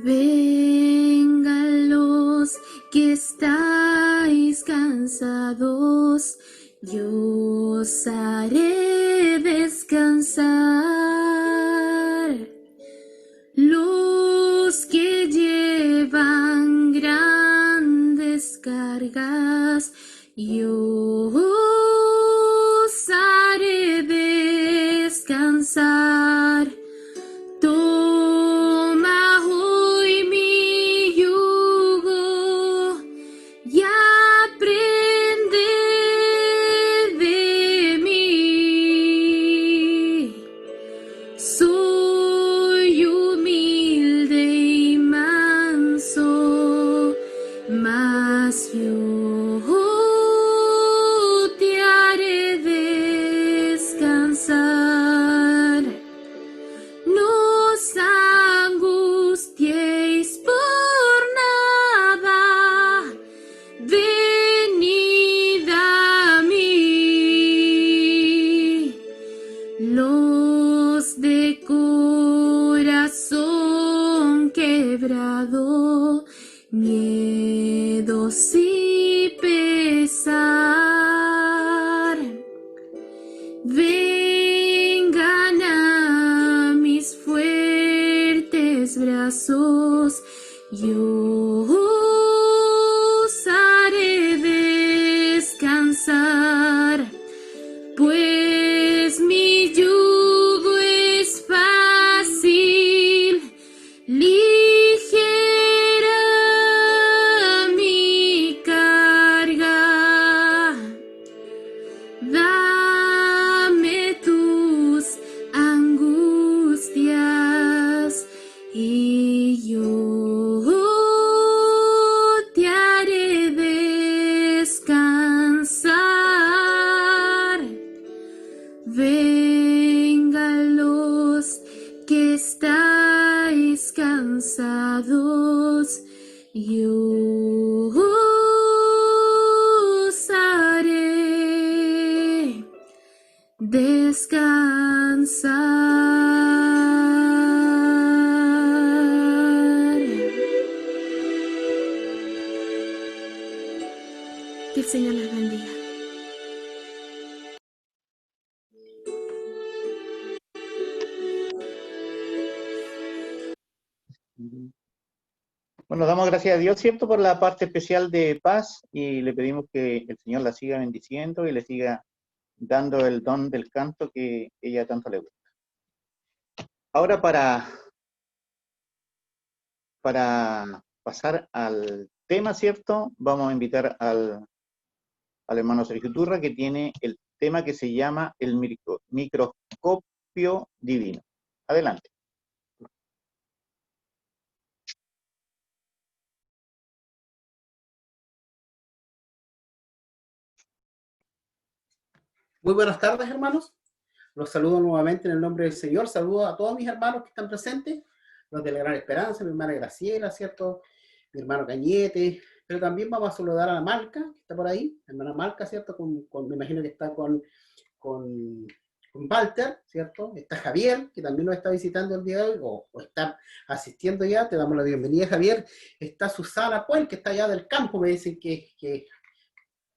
Vengan los que estáis cansados, yo os haré descansar. Los que llevan grandes cargas, yo os haré descansar. Toma hoy mi yugo y aprende de mí. Soy humilde y manso, mas yo te haré descansar. No os angustiéis por nada, venid a mí. Los de corazón quebrado, miedos y pesar, vengan a mis fuertes brazos, yo os haré descansar, pues mi yugo es fácil, ligera mi carga. Dame tus angustias y yo te haré descansar. Vengan los que estáis cansados, yo os haré descansar. Que el Señor les bendiga. Bueno, damos gracias a Dios, ¿cierto?, por la parte especial de paz, y le pedimos que el Señor la siga bendiciendo y le siga dando el don del canto que ella tanto le gusta. Ahora para pasar al tema, ¿cierto?, vamos a invitar al hermano Sergio Turra, que tiene el tema que se llama el microscopio divino. Adelante. Muy buenas tardes, hermanos. Los saludo nuevamente en el nombre del Señor. Saludo a todos mis hermanos que están presentes, los de la Gran Esperanza, mi hermana Graciela, ¿cierto?, mi hermano Cañete, pero también vamos a saludar a la Malca, que está por ahí, la hermana Malca, ¿cierto?, me imagino que está con Walter, ¿cierto? Está Javier, que también nos está visitando el día de hoy, o está asistiendo ya, te damos la bienvenida, Javier. Está Susana Puel, que está allá del campo, me dicen que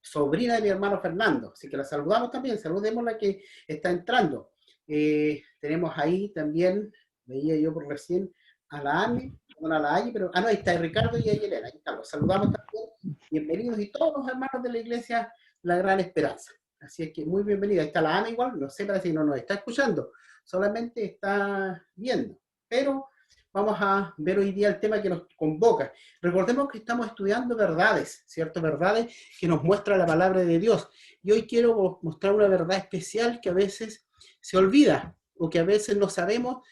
sobrina de mi hermano Fernando, así que la saludamos también, saludémosla que está entrando. Tenemos ahí también, veía yo por recién, a la Ame, bueno, a la Ayi, pero, no, ahí está Ricardo y ahí Elena, ahí está, los saludamos también, bienvenidos, y todos los hermanos de la iglesia La Gran Esperanza. Así es que muy bienvenida. Ahí está la Ana igual, no sé, parece que no nos está escuchando, solamente está viendo. Pero vamos a ver hoy día el tema que nos convoca. Recordemos que estamos estudiando verdades, ¿cierto? Verdades que nos muestra la palabra de Dios. Y hoy quiero mostrar una verdad especial que a veces se olvida, o que a veces no sabemos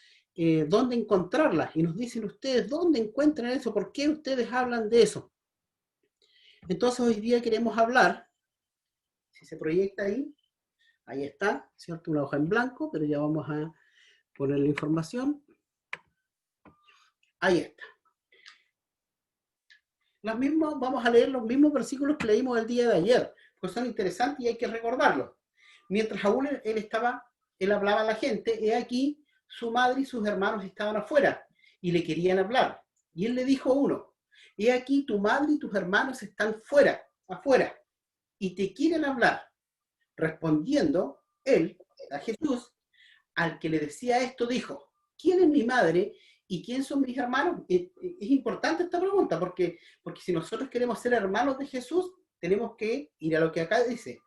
dónde encontrarla. Y nos dicen ustedes, ¿dónde encuentran eso? ¿Por qué ustedes hablan de eso? Entonces hoy día queremos hablar. Si se proyecta ahí está, ¿cierto? Una hoja en blanco, pero ya vamos a poner la información. Ahí está. vamos a leer los mismos versículos que leímos el día de ayer, pues son interesantes y hay que recordarlos. Mientras aún él hablaba a la gente, he aquí, su madre y sus hermanos estaban afuera y le querían hablar. Y él le dijo a uno, he aquí, tu madre y tus hermanos están afuera, y te quieren hablar. Respondiendo él a Jesús, al que le decía esto, dijo, ¿quién es mi madre y quién son mis hermanos? Es importante esta pregunta, porque si nosotros queremos ser hermanos de Jesús, tenemos que ir a lo que acá dice.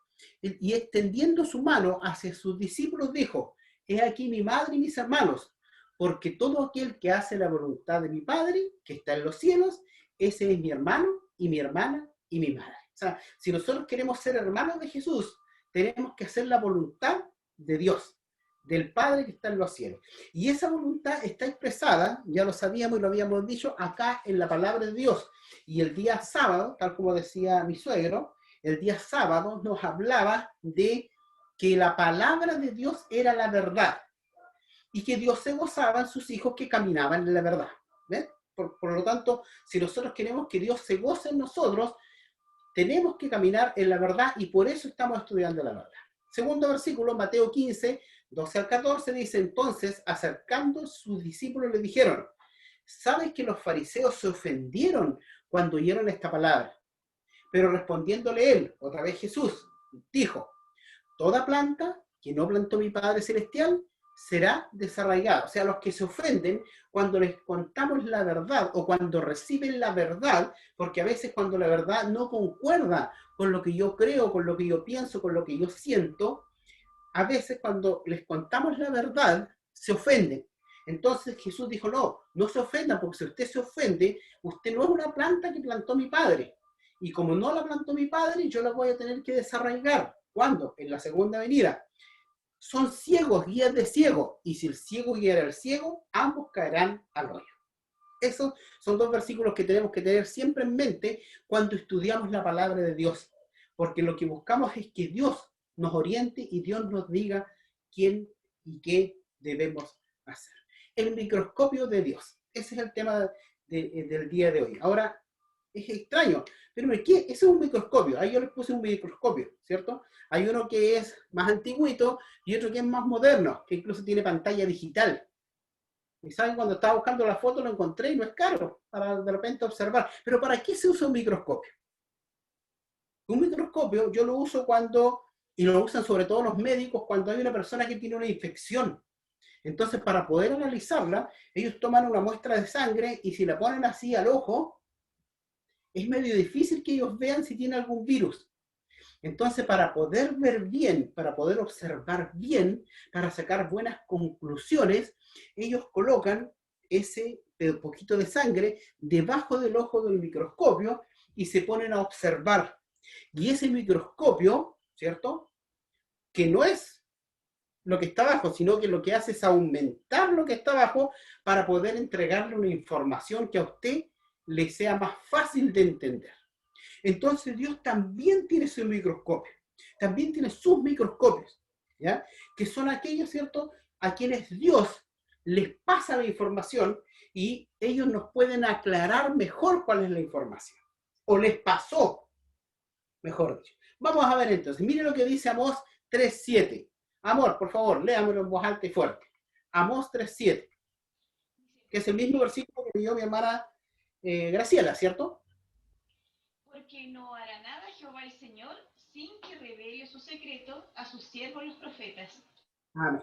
Y extendiendo su mano hacia sus discípulos dijo, he aquí mi madre y mis hermanos, porque todo aquel que hace la voluntad de mi Padre, que está en los cielos, ese es mi hermano y mi hermana y mi madre. O sea, si nosotros queremos ser hermanos de Jesús, tenemos que hacer la voluntad de Dios, del Padre que está en los cielos. Y esa voluntad está expresada, ya lo sabíamos y lo habíamos dicho, acá en la palabra de Dios. Y el día sábado, tal como decía mi suegro, el día sábado nos hablaba de que la palabra de Dios era la verdad y que Dios se gozaba en sus hijos que caminaban en la verdad. ¿Ven? Por lo tanto, si nosotros queremos que Dios se goce en nosotros, tenemos que caminar en la verdad y por eso estamos estudiando la verdad. Segundo versículo, Mateo 15, 12 al 14, dice, entonces, acercando sus discípulos le dijeron, ¿sabes que los fariseos se ofendieron cuando oyeron esta palabra? Pero respondiéndole él, otra vez Jesús, dijo, toda planta que no plantó mi Padre Celestial será desarraigada. O sea, los que se ofenden cuando les contamos la verdad o cuando reciben la verdad, porque a veces cuando la verdad no concuerda con lo que yo creo, con lo que yo pienso, con lo que yo siento, a veces cuando les contamos la verdad, se ofenden. Entonces Jesús dijo, no se ofendan, porque si usted se ofende, usted no es una planta que plantó mi Padre. Y como no la plantó mi Padre, yo la voy a tener que desarraigar. ¿Cuándo? En la segunda venida. Son ciegos, guías de ciego. Y si el ciego guiara al ciego, ambos caerán al hoyo. Esos son dos versículos que tenemos que tener siempre en mente cuando estudiamos la palabra de Dios. Porque lo que buscamos es que Dios nos oriente y Dios nos diga quién y qué debemos hacer. El microscopio de Dios. Ese es el tema del día de hoy. Ahora, es extraño, pero ¿qué? Ese es un microscopio. Ahí yo les puse un microscopio, ¿cierto? Hay uno que es más antiguito y otro que es más moderno, que incluso tiene pantalla digital. Y saben, cuando estaba buscando la foto lo encontré y no es caro para de repente observar. Pero ¿para qué se usa un microscopio? Un microscopio yo lo uso y lo usan sobre todo los médicos, cuando hay una persona que tiene una infección. Entonces, para poder analizarla, ellos toman una muestra de sangre y si la ponen así al ojo, es medio difícil que ellos vean si tiene algún virus. Entonces, para poder ver bien, para poder observar bien, para sacar buenas conclusiones, ellos colocan ese poquito de sangre debajo del ojo del microscopio y se ponen a observar. Y ese microscopio, ¿cierto? Que no es lo que está abajo, sino que lo que hace es aumentar lo que está abajo para poder entregarle una información que a usted le sea más fácil de entender. Entonces Dios también tiene su microscopio, también tiene sus microscopios, ¿ya? Que son aquellos, ¿cierto?, a quienes Dios les pasa la información y ellos nos pueden aclarar mejor cuál es la información, o les pasó, mejor dicho. Vamos a ver entonces, mire lo que dice Amós 3:7. Amor, por favor, léamelo en voz alta y fuerte. Amós 3:7, que es el mismo versículo que leyó mi hermana Graciela, ¿cierto? Porque no hará nada Jehová el Señor sin que revele su secreto a sus siervos los profetas. Amén.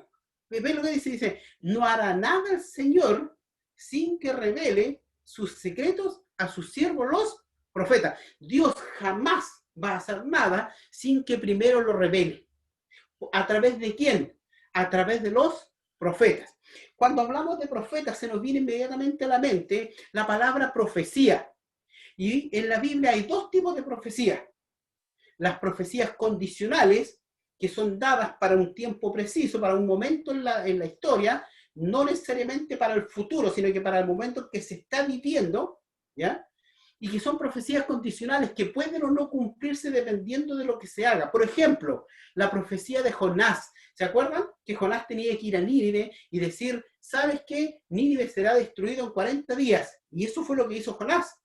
¿Ven lo que dice? Dice, no hará nada el Señor sin que revele sus secretos a sus siervos los profetas. Dios jamás va a hacer nada sin que primero lo revele. ¿A través de quién? A través de los profetas. Cuando hablamos de profetas se nos viene inmediatamente a la mente la palabra profecía. Y en la Biblia hay dos tipos de profecía. Las profecías condicionales, que son dadas para un tiempo preciso, para un momento en la historia, no necesariamente para el futuro, sino que para el momento en que se está viviendo, ¿ya? Y que son profecías condicionales que pueden o no cumplirse dependiendo de lo que se haga. Por ejemplo, la profecía de Jonás. ¿Se acuerdan? Que Jonás tenía que ir a Nínive y decir, ¿sabes qué? Nínive será destruido en 40 días. Y eso fue lo que hizo Jonás.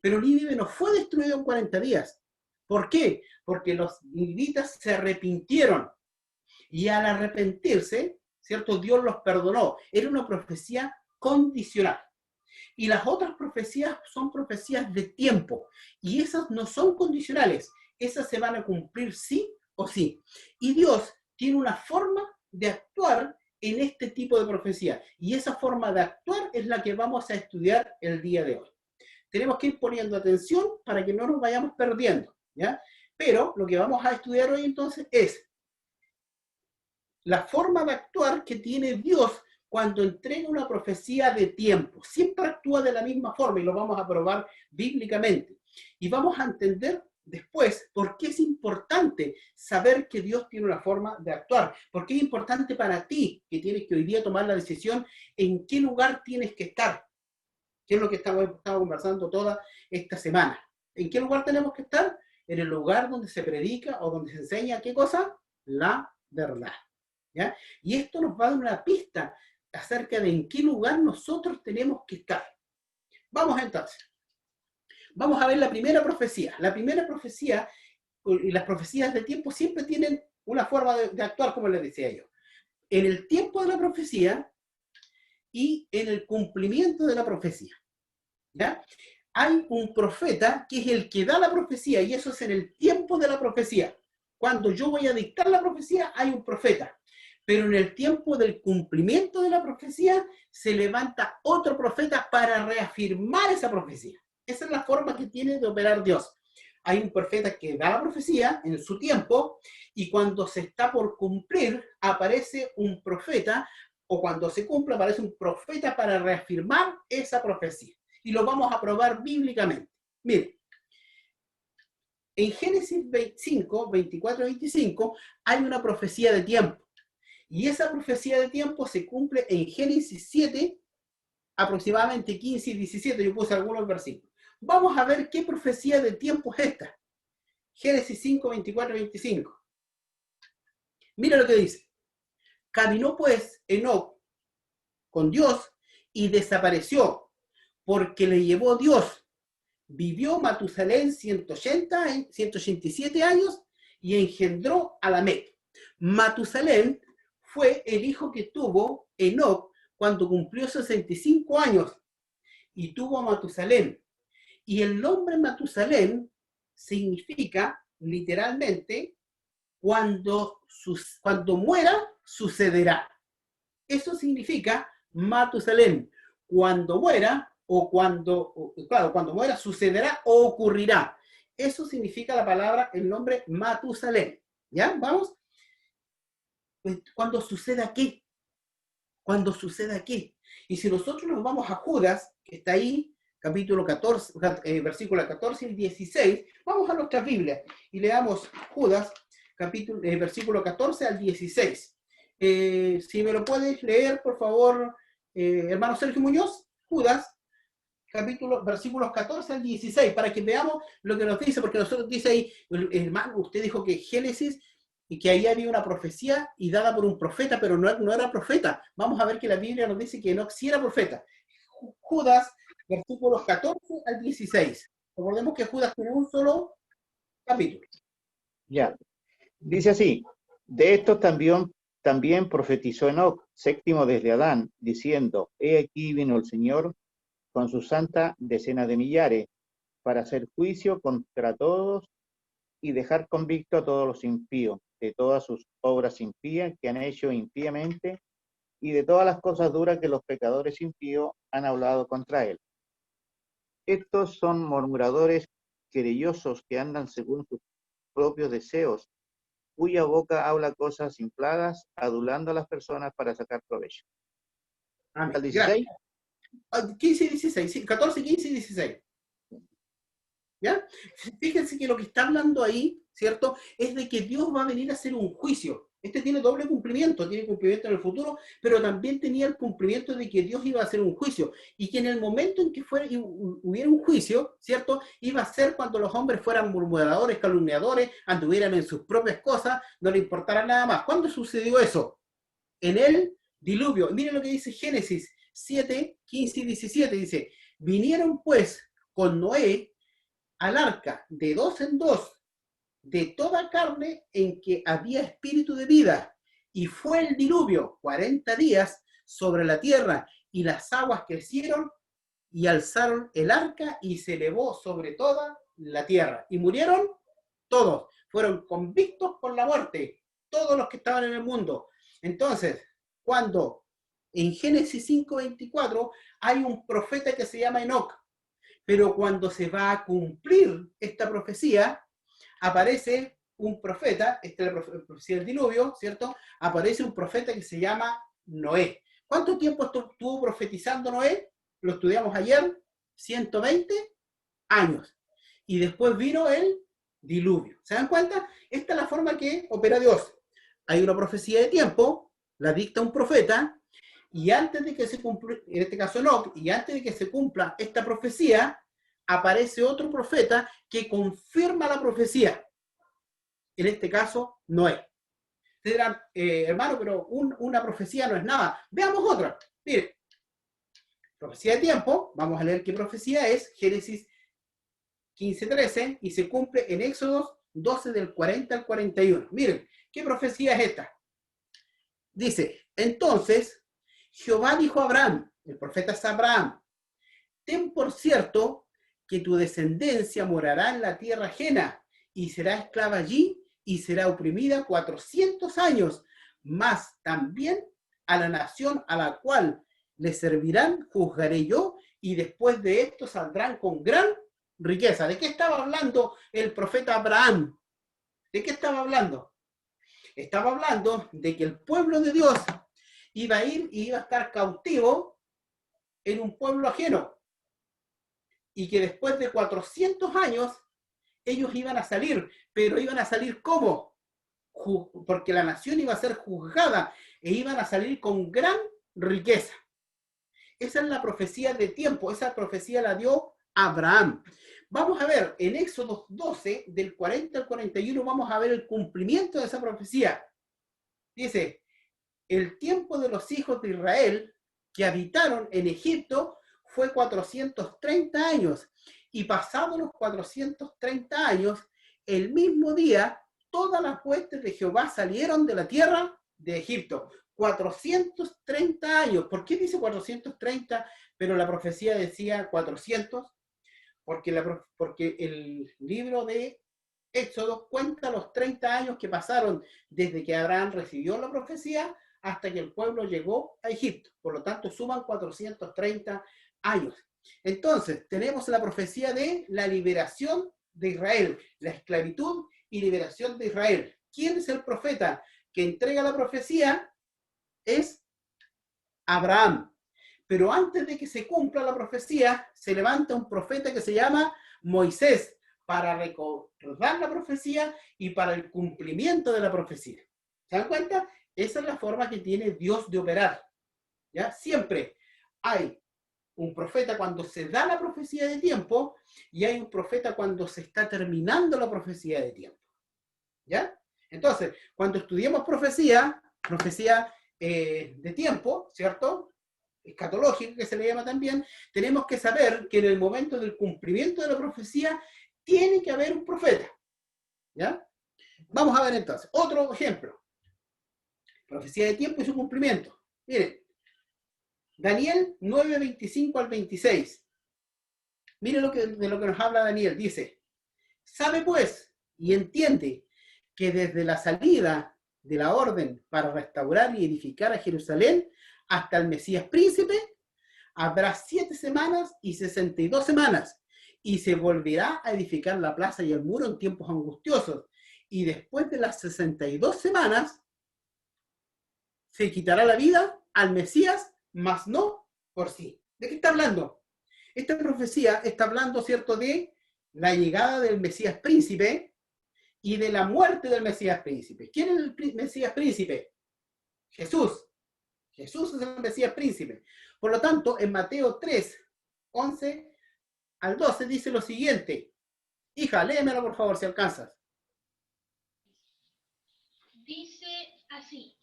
Pero Nínive no fue destruido en 40 días. ¿Por qué? Porque los ninivitas se arrepintieron. Y al arrepentirse, ¿cierto? Dios los perdonó. Era una profecía condicional. Y las otras profecías son profecías de tiempo. Y esas no son condicionales. Esas se van a cumplir sí o sí. Y Dios tiene una forma de actuar en este tipo de profecía. Y esa forma de actuar es la que vamos a estudiar el día de hoy. Tenemos que ir poniendo atención para que no nos vayamos perdiendo, ¿ya? Pero lo que vamos a estudiar hoy entonces es la forma de actuar que tiene Dios cuando entrega una profecía de tiempo. Siempre actúa de la misma forma y lo vamos a probar bíblicamente. Y vamos a entender después por qué es importante saber que Dios tiene una forma de actuar. Por qué es importante para ti que tienes que hoy día tomar la decisión en qué lugar tienes que estar. ¿Qué es lo que estamos conversando toda esta semana? ¿En qué lugar tenemos que estar? En el lugar donde se predica o donde se enseña, ¿qué cosa? La verdad. ¿Ya? Y esto nos va a dar una pista acerca de en qué lugar nosotros tenemos que estar. Vamos entonces. Vamos a ver la primera profecía. La primera profecía, y las profecías de tiempo siempre tienen una forma de actuar, como les decía yo. En el tiempo de la profecía y en el cumplimiento de la profecía. ¿Ya? Hay un profeta que es el que da la profecía, y eso es en el tiempo de la profecía. Cuando yo voy a dictar la profecía, hay un profeta. Pero en el tiempo del cumplimiento de la profecía, se levanta otro profeta para reafirmar esa profecía. Esa es la forma que tiene de operar Dios. Hay un profeta que da la profecía en su tiempo, y cuando se está por cumplir, aparece un profeta, o cuando se cumple, aparece un profeta para reafirmar esa profecía. Y lo vamos a probar bíblicamente. Miren, en Génesis 5, 24 y 25, hay una profecía de tiempo. Y esa profecía de tiempo se cumple en Génesis 7, aproximadamente 15 y 17. Yo puse algunos versículos. Vamos a ver qué profecía de tiempo es esta. Génesis 5, 24 y 25. Mira lo que dice. Caminó pues Enoc con Dios y desapareció, porque le llevó Dios. Vivió Matusalén 187 años y engendró a Lamec. Matusalén fue el hijo que tuvo Enoc cuando cumplió 65 años y tuvo a Matusalén. Y el nombre Matusalén significa literalmente cuando muera sucederá. Eso significa Matusalén. Cuando muera cuando muera sucederá o ocurrirá. Eso significa la palabra, el nombre Matusalén. ¿Ya? ¿Vamos? Pues, ¿cuándo suceda qué? ¿Cuándo suceda qué? Y si nosotros nos vamos a Judas, que está ahí, capítulo 14, versículo 14 y 16, vamos a nuestras Biblias y leamos Judas, versículo 14 al 16. Si me lo puedes leer, por favor, hermano Sergio Muñoz, Judas, versículos 14 al 16, para que veamos lo que nos dice, porque nosotros dice ahí, hermano, usted dijo que Génesis, y que ahí había una profecía y dada por un profeta, pero no era profeta. Vamos a ver que la Biblia nos dice que Enoc sí era profeta. Judas, versículos 14 al 16. Recordemos que Judas tiene un solo capítulo. Ya. Dice así: de esto también profetizó Enoc, séptimo desde Adán, diciendo: he aquí vino el Señor con su santa decena de millares, para hacer juicio contra todos y dejar convicto a todos los impíos, de todas sus obras impías que han hecho impíamente, y de todas las cosas duras que los pecadores impíos han hablado contra él. Estos son murmuradores querellosos que andan según sus propios deseos, cuya boca habla cosas infladas, adulando a las personas para sacar provecho. Amén. ¿Al 16? 15 y 16, 14, 15 y 16. ¿Ya? Fíjense que lo que está hablando ahí, ¿cierto? Es de que Dios va a venir a hacer un juicio. Este tiene doble cumplimiento, tiene cumplimiento en el futuro, pero también tenía el cumplimiento de que Dios iba a hacer un juicio. Y que en el momento en que hubiera un juicio, ¿cierto? Iba a ser cuando los hombres fueran murmuradores, calumniadores, anduvieran en sus propias cosas, no le importara nada más. ¿Cuándo sucedió eso? En el diluvio. Miren lo que dice Génesis 7, 15 y 17. Dice: vinieron pues con Noé al arca de 2 en 2 de toda carne en que había espíritu de vida, y fue el diluvio 40 días sobre la tierra, y las aguas crecieron y alzaron el arca y se elevó sobre toda la tierra. Y murieron todos, fueron convictos por la muerte, todos los que estaban en el mundo. Entonces, cuando en Génesis 5:24 hay un profeta que se llama Enoc, pero cuando se va a cumplir esta profecía, aparece un profeta, esta es la profecía del diluvio, ¿cierto? Aparece un profeta que se llama Noé. ¿Cuánto tiempo estuvo profetizando Noé? Lo estudiamos ayer, 120 años. Y después vino el diluvio. ¿Se dan cuenta? Esta es la forma que opera Dios. Hay una profecía de tiempo, la dicta un profeta, y antes de que se cumpla, en este caso Enoc, y antes de que se cumpla esta profecía, aparece otro profeta que confirma la profecía. En este caso, Noé. Ustedes dirán, hermano, pero una profecía no es nada. Veamos otra. Miren, profecía de tiempo, vamos a leer qué profecía es, Génesis 15:13, y se cumple en Éxodo 12 del 40 al 41. Miren, ¿qué profecía es esta? Dice, entonces, Jehová dijo a Abraham, el profeta es Abraham, ten por cierto que tu descendencia morará en la tierra ajena y será esclava allí y será oprimida 400 años, mas también a la nación a la cual le servirán juzgaré yo y después de esto saldrán con gran riqueza. ¿De qué estaba hablando el profeta Abraham? ¿De qué estaba hablando? Estaba hablando de que el pueblo de Dios iba a ir y iba a estar cautivo en un pueblo ajeno. Y que después de 400 años ellos iban a salir, pero iban a salir ¿cómo? Porque la nación iba a ser juzgada e iban a salir con gran riqueza. Esa es la profecía de tiempo, esa profecía la dio Abraham. Vamos a ver, en Éxodo 12, del 40 al 41, vamos a ver el cumplimiento de esa profecía. Dice, el tiempo de los hijos de Israel que habitaron en Egipto fue 430 años, y pasados los 430 años, el mismo día, todas las huestes de Jehová salieron de la tierra de Egipto. 430 años. ¿Por qué dice 430, pero la profecía decía 400? Porque el libro de Éxodo cuenta los 30 años que pasaron desde que Abraham recibió la profecía hasta que el pueblo llegó a Egipto. Por lo tanto, suman 430 años. Entonces, tenemos la profecía de la liberación de Israel, la esclavitud y liberación de Israel. ¿Quién es el profeta que entrega la profecía? Es Abraham. Pero antes de que se cumpla la profecía, se levanta un profeta que se llama Moisés para recordar la profecía y para el cumplimiento de la profecía. ¿Se dan cuenta? Esa es la forma que tiene Dios de operar. ¿Ya? Siempre hay un profeta cuando se da la profecía de tiempo y hay un profeta cuando se está terminando la profecía de tiempo. ¿Ya? Entonces, cuando estudiamos profecía de tiempo, ¿cierto? Escatológica, que se le llama también, tenemos que saber que en el momento del cumplimiento de la profecía tiene que haber un profeta. ¿Ya? Vamos a ver entonces, otro ejemplo. Profecía de tiempo y su cumplimiento. Miren, Daniel 9, 25 al 26. Miren de lo que nos habla Daniel. Dice, sabe pues y entiende que desde la salida de la orden para restaurar y edificar a Jerusalén hasta el Mesías príncipe, habrá 7 semanas y 62 semanas, y se volverá a edificar la plaza y el muro en tiempos angustiosos, y después de las 62 semanas, se quitará la vida al Mesías, mas no por sí. ¿De qué está hablando? Esta profecía está hablando, ¿cierto?, de la llegada del Mesías príncipe y de la muerte del Mesías príncipe. ¿Quién es el Mesías príncipe? Jesús. Jesús es el Mesías príncipe. Por lo tanto, en Mateo 3, 11 al 12 dice lo siguiente. Hija, léemelo por favor si alcanzas. Dice así.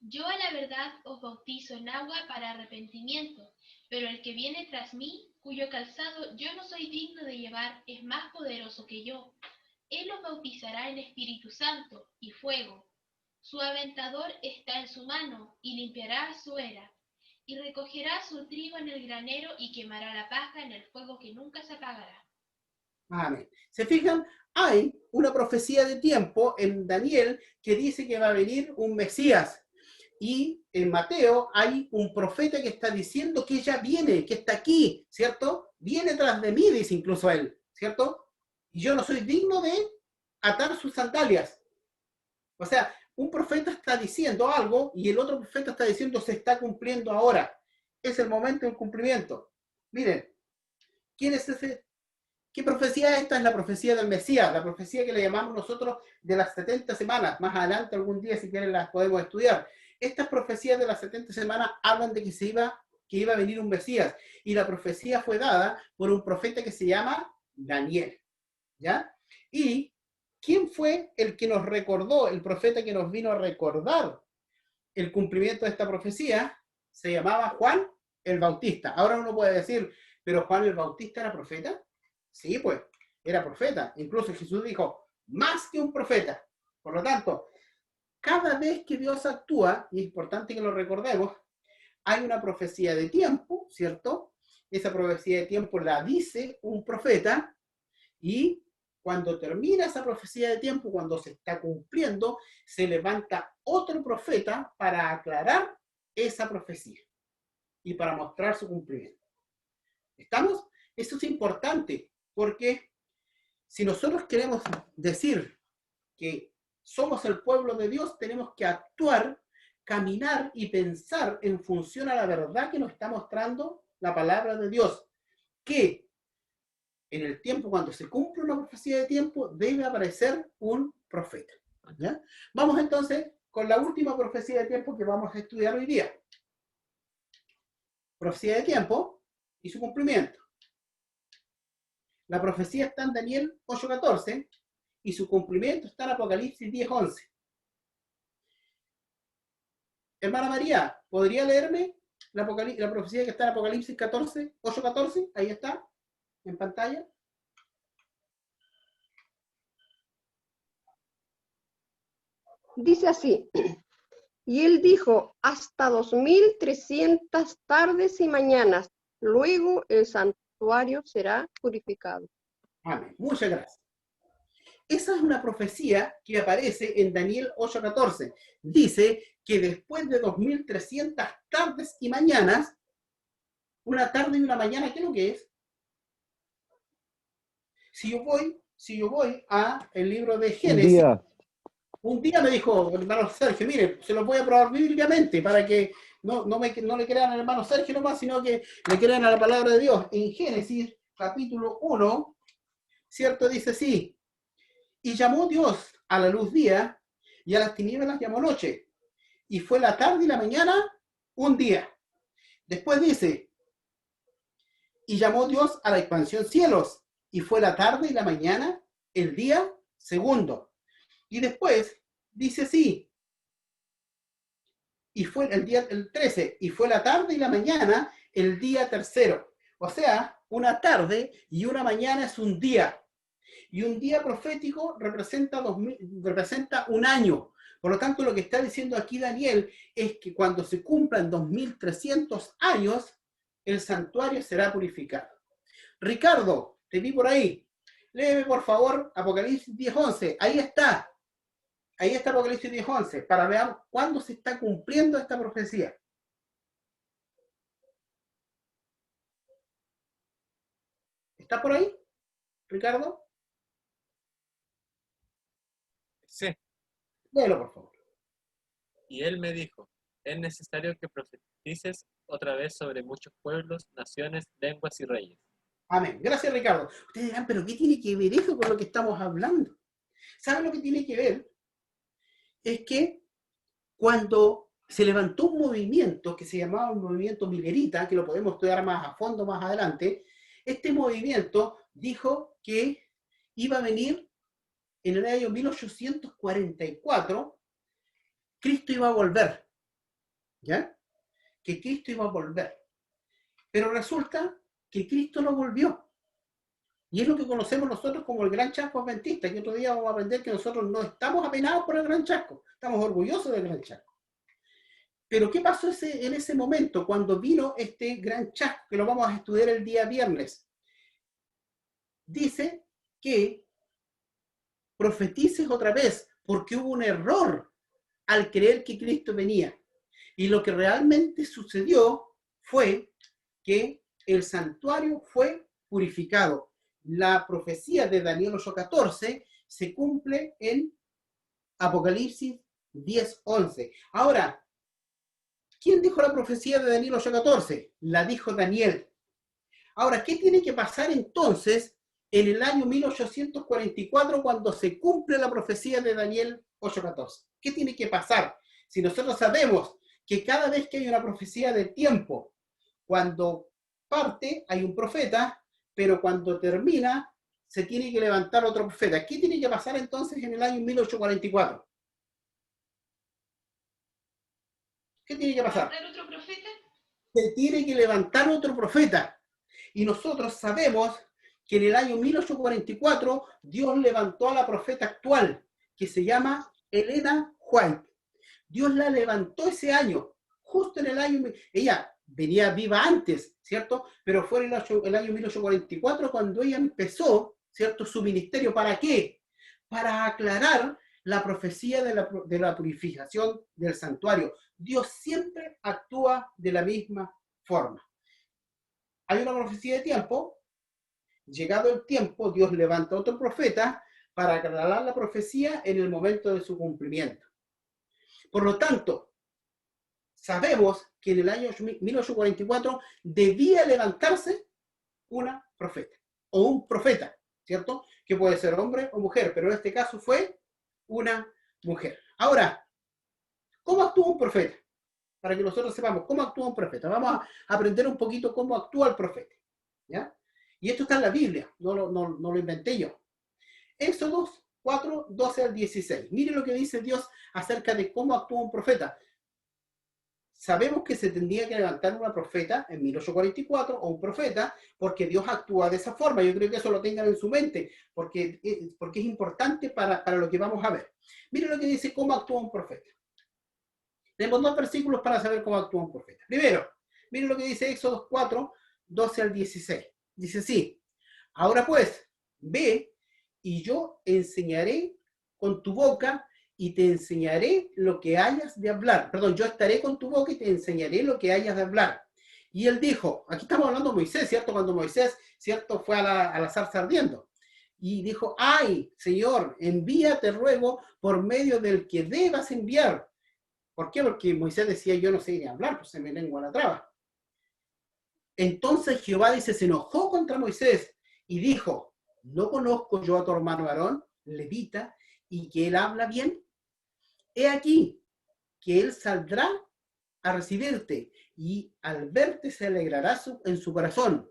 Yo a la verdad os bautizo en agua para arrepentimiento, Pero el que viene tras mí, cuyo calzado yo no soy digno de llevar, es más poderoso que yo. Él los bautizará en Espíritu Santo y fuego. Su aventador está en su mano, y limpiará su era, y recogerá su trigo en el granero, y quemará la paja en el fuego que nunca se apagará. Amén. ¿Se fijan? Hay una profecía de tiempo en Daniel que dice que va a venir un Mesías. Y en Mateo hay un profeta que está diciendo que ya viene, que está aquí, ¿cierto? Viene tras de mí, dice incluso él, ¿cierto? Y yo no soy digno de atar sus sandalias. O sea, un profeta está diciendo algo y el otro profeta está diciendo se está cumpliendo ahora. Es el momento del cumplimiento. Miren, ¿quién es ese? ¿Qué profecía es esta? Es la profecía del Mesías, la profecía que le llamamos nosotros de las 70 semanas. Más adelante, algún día, si quieren, las podemos estudiar. Estas profecías de las 70 semanas hablan de que iba a venir un Mesías. Y la profecía fue dada por un profeta que se llama Daniel. ¿Ya? ¿Y quién fue el que nos recordó, el profeta que nos vino a recordar el cumplimiento de esta profecía? Se llamaba Juan el Bautista. Ahora uno puede decir, ¿pero Juan el Bautista era profeta? Sí, pues, era profeta. Incluso Jesús dijo, más que un profeta. Por lo tanto, cada vez que Dios actúa, y es importante que lo recordemos, hay una profecía de tiempo, ¿cierto? Esa profecía de tiempo la dice un profeta, y cuando termina esa profecía de tiempo, cuando se está cumpliendo, se levanta otro profeta para aclarar esa profecía y para mostrar su cumplimiento. ¿Estamos? Eso es importante, porque si nosotros queremos decir que somos el pueblo de Dios, tenemos que actuar, caminar y pensar en función a la verdad que nos está mostrando la palabra de Dios, que en el tiempo, cuando se cumple una profecía de tiempo, debe aparecer un profeta. ¿Ya? Vamos entonces con la última profecía de tiempo que vamos a estudiar hoy día. Profecía de tiempo y su cumplimiento. La profecía está en Daniel 8:14 y su cumplimiento está en Apocalipsis 10:11. Hermana María, ¿podría leerme la profecía que está en Apocalipsis 8:14? Ahí está, en pantalla. Dice así, y él dijo, hasta 2300 tardes y mañanas, luego el santuario será purificado. Amén. Muchas gracias. Esa es una profecía que aparece en Daniel 8:14. Dice que después de 2300 tardes y mañanas, una tarde y una mañana, ¿qué es lo que es? Si yo voy a el libro de Génesis, un día me dijo el hermano Sergio, mire, se lo voy a probar bíblicamente para que no le crean al hermano Sergio nomás, sino que le crean a la palabra de Dios. En Génesis, capítulo 1, ¿cierto? Dice así, y llamó Dios a la luz día, y a las tinieblas las llamó noche, y fue la tarde y la mañana un día. Después dice, y llamó Dios a la expansión cielos, y fue la tarde y la mañana el día segundo. Y después dice así, y fue el 13, y fue la tarde y la mañana el día tercero. O sea, una tarde y una mañana es un día. Y un día profético representa un año. Por lo tanto, lo que está diciendo aquí Daniel es que cuando se cumplan 2300 años, el santuario será purificado. Ricardo, te vi por ahí. Léeme, por favor, Apocalipsis 10:11. Ahí está. Ahí está Apocalipsis 10:11, para ver cuándo se está cumpliendo esta profecía. ¿Está por ahí, Ricardo? Sí. Léelo, por favor. Y él me dijo, es necesario que profetices otra vez sobre muchos pueblos, naciones, lenguas y reyes. Amén. Gracias, Ricardo. Ustedes dirán, ¿pero qué tiene que ver eso con lo que estamos hablando? ¿Saben lo que tiene que ver? Es que cuando se levantó un movimiento que se llamaba el movimiento Milerita, que lo podemos estudiar más a fondo más adelante, este movimiento dijo que iba a venir en el año 1844, Cristo iba a volver, ¿ya? Que Cristo iba a volver. Pero resulta que Cristo no volvió. Y es lo que conocemos nosotros como el Gran Chasco Adventista, que otro día vamos a aprender que nosotros no estamos apenados por el Gran Chasco, estamos orgullosos del Gran Chasco. Pero ¿qué pasó en ese momento cuando vino este Gran Chasco, que lo vamos a estudiar el día viernes? Dice que profetices otra vez, porque hubo un error al creer que Cristo venía. Y lo que realmente sucedió fue que el santuario fue purificado. La profecía de Daniel 8:14 se cumple en Apocalipsis 10:11. Ahora, ¿quién dijo la profecía de Daniel 8:14? La dijo Daniel. Ahora, ¿qué tiene que pasar entonces en el año 1844 cuando se cumple la profecía de Daniel 8:14? ¿Qué tiene que pasar? Si nosotros sabemos que cada vez que hay una profecía de tiempo, cuando parte hay un profeta, pero cuando termina se tiene que levantar otro profeta. ¿Qué tiene que pasar entonces en el año 1844? ¿Qué tiene que pasar? ¿Levantar otro profeta? Se tiene que levantar otro profeta. Y nosotros sabemos que en el año 1844 Dios levantó a la profeta actual, que se llama Elena White. Dios la levantó ese año, justo en el año... Ella venía viva antes, ¿cierto? Pero fue en el año 1844 cuando ella empezó, ¿cierto?, su ministerio. ¿Para qué? Para aclarar la profecía de la purificación del santuario. Dios siempre actúa de la misma forma. Hay una profecía de tiempo, llegado el tiempo, Dios levanta a otro profeta para aclarar la profecía en el momento de su cumplimiento. Por lo tanto, sabemos que en el año 1844 debía levantarse una profeta, o un profeta, ¿cierto? Que puede ser hombre o mujer, pero en este caso fue una mujer. Ahora, ¿cómo actúa un profeta? Para que nosotros sepamos cómo actúa un profeta. Vamos a aprender un poquito cómo actúa el profeta, ¿ya? Y esto está en la Biblia, no lo inventé yo. Éxodo 4, 12 al 16. Mire lo que dice Dios acerca de cómo actúa un profeta. Sabemos que se tendría que levantar una profeta en 1844, o un profeta, porque Dios actúa de esa forma. Yo creo que eso lo tengan en su mente, porque es importante para lo que vamos a ver. Mire lo que dice cómo actúa un profeta. Tenemos dos versículos para saber cómo actúa un profeta. Primero, mire lo que dice Éxodo 4, 12 al 16. Dice así: ahora pues, ve y yo enseñaré con tu boca y te enseñaré lo que hayas de hablar. Perdón, yo estaré con tu boca y te enseñaré lo que hayas de hablar. Y él dijo, aquí estamos hablando de Moisés, ¿cierto? Cuando Moisés, ¿cierto?, fue a la zarza ardiendo. Y dijo, ay, Señor, envíate, ruego, por medio del que debas enviar. ¿Por qué? Porque Moisés decía, yo no sé ni hablar, pues se me lengua la traba. Entonces Jehová dice, se enojó contra Moisés y dijo, ¿no conozco yo a tu hermano Aarón, levita, y que él habla bien? He aquí que él saldrá a recibirte y al verte se alegrará en su corazón.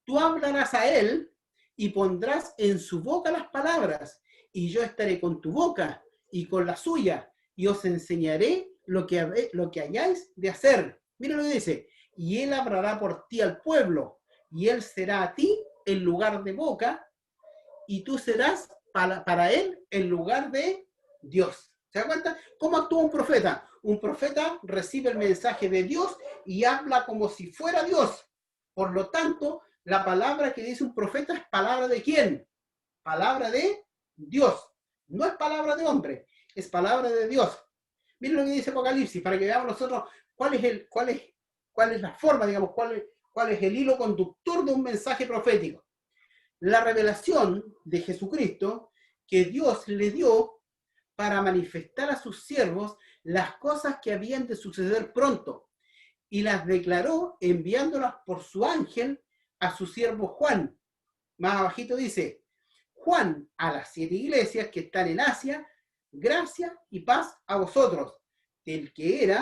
Tú hablarás a él y pondrás en su boca las palabras, y yo estaré con tu boca y con la suya, y os enseñaré lo que hayáis de hacer. Mira lo que dice, y él hablará por ti al pueblo, y él será a ti el lugar de boca, y tú serás para él el lugar de Dios. ¿Se da cuenta? ¿Cómo actúa un profeta? Un profeta recibe el mensaje de Dios y habla como si fuera Dios. Por lo tanto, la palabra que dice un profeta es palabra de ¿quién? Palabra de Dios. No es palabra de hombre, es palabra de Dios. Miren lo que dice Apocalipsis, para que veamos nosotros cuál es la forma, digamos, cuál es el hilo conductor de un mensaje profético. La revelación de Jesucristo que Dios le dio para manifestar a sus siervos las cosas que habían de suceder pronto, y las declaró enviándolas por su ángel a su siervo Juan. Más abajito dice, Juan a las 7 iglesias que están en Asia, gracia y paz a vosotros, del que es